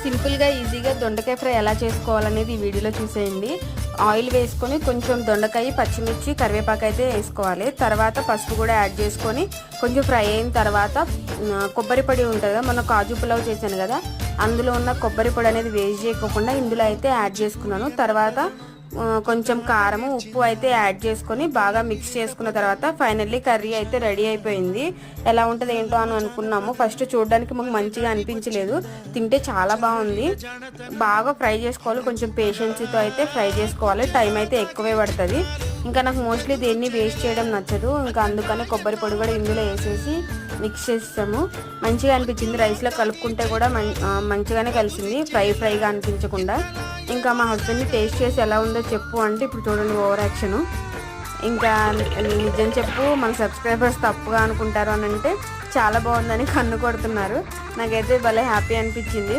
సింపుల్గా ఈజీగా దొండకాయ ఫ్రై ఎలా చేసుకోవాలనేది ఈ వీడియోలో చూసేయండి. ఆయిల్ వేసుకొని కొంచెం దొండకాయ, పచ్చిమిర్చి, కరివేపాకు అయితే వేసుకోవాలి. తర్వాత పసుపు కూడా యాడ్ చేసుకొని కొంచెం ఫ్రై అయిన తర్వాత కొబ్బరి పొడి ఉంటుంది కదా, మన కాజు పులావ్ చేశాను కదా, అందులో ఉన్న కొబ్బరి పొడి అనేది వేస్ట్ చేయకోకుండా ఇందులో అయితే యాడ్ చేసుకున్నాను. తర్వాత కొంచెం కారము, ఉప్పు అయితే యాడ్ చేసుకొని బాగా మిక్స్ చేసుకున్న తర్వాత ఫైనల్లీ కర్రీ అయితే రెడీ అయిపోయింది. ఎలా ఉంటుంది ఏంటో అని అనుకున్నాము. ఫస్ట్ చూడడానికి మాకు మంచిగా అనిపించలేదు, తింటే చాలా బాగుంది. బాగా ఫ్రై చేసుకోవాలి, కొంచెం పేషెన్సీతో అయితే ఫ్రై చేసుకోవాలి. టైం అయితే ఎక్కువే పడుతుంది. ఇంకా నాకు మోస్ట్లీ దేన్ని వేస్ట్ చేయడం నచ్చదు, ఇంకా అందుకని కొబ్బరి పొడి కూడా ఇందులో వేసేసి మిక్స్ చేస్తాము. మంచిగా అనిపించింది. రైస్లో కలుపుకుంటే కూడా మంచిగానే కలిసింది, ఫ్రైగా అనిపించకుండా. ఇంకా మా హస్బెండ్ని టేస్ట్ చేసి ఎలా ఉందో చెప్పు అంటే ఇప్పుడు చూడండి ఓవర్ యాక్షను. ఇంకా నిజం చెప్పు, మన సబ్స్క్రైబర్స్ తప్పుగా అనుకుంటారు అని అంటే చాలా బాగుందని కన్ను కొడుతున్నారు. నాకైతే భలే హ్యాపీ అనిపించింది.